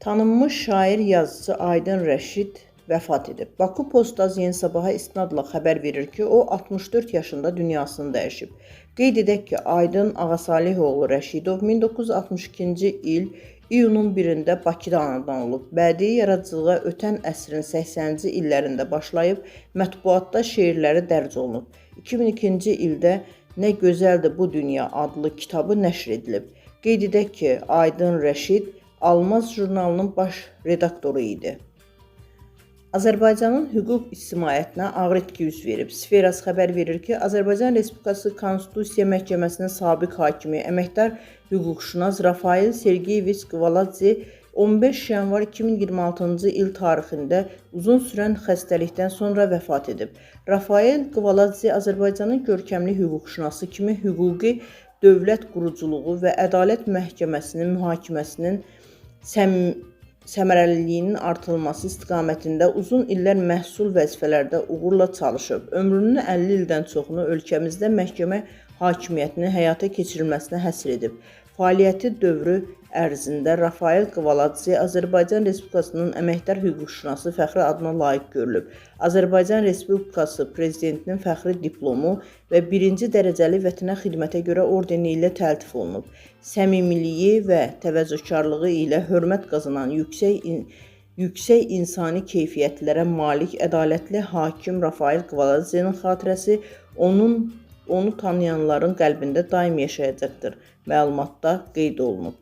Tanınmış şair, yazıcı Aydın Rəşid vəfat edib. Baku Postaz Yeni Sabaha istinadla xəbər verir ki, o 64 yaşında dünyasını dəyişib. Qeyd edək ki, Aydın Ağasalihoğlu Rəşidov 1962-ci il iyunun 1-də Bakıda anadan olub. Bədii yaradıcılığa ötən əsrin 80-ci illərində başlayıb, mətbuatda şeirləri dərc olunub. 2002-ci ildə Nə Gözəldir Bu Dünya adlı kitabı nəşr edilib. Qeyd edək ki, Aydın Rəşid Almaz jurnalının baş redaktoru idi. Azərbaycanın hüquq ictimaiyyətinə ağır itki üz verib. Sferas xəbər verir ki, Azərbaycan Respublikası Konstitusiya Məhkəməsinin sabiq hakimi, əməkdar hüquqşünas Rafael Sergeyeviç Qvaladze 15 yanvar 2026-cı il tarixində uzun sürən xəstəlikdən sonra vəfat edib. Rafael Qvaladze Azərbaycanın görkəmli hüquqşünası kimi hüquqi dövlət quruculuğu və ədalət məhkəməsinin mühakiməsinin səmərəliliyinin artırılması istiqamətində uzun illər məhsul vəzifələrdə uğurla çalışıb. Ömrünün 50 ildən çoxunu ölkəmizdə məhkəmə hakimiyyətini həyata keçirilməsinə həsr edib. Fəaliyyəti dövrü ərzində Rafael Qvaladze Azərbaycan Respublikasının əməkdar hüquqşünası fəxri adına layiq görülüb. Azərbaycan Respublikası Prezidentinin fəxri diplomu və 1-ci dərəcəli vətənə xidmətə görə ordeni ilə təltif olunub. Səmimiliyi və təvəzzökarlığı ilə hörmət qazanan yüksək insani keyfiyyətlərə malik ədalətli hakim Rafael Qvaladzenin xatirəsi onu tanıyanların qəlbində daim yaşayacaqdır. Məlumatda qeyd olunub.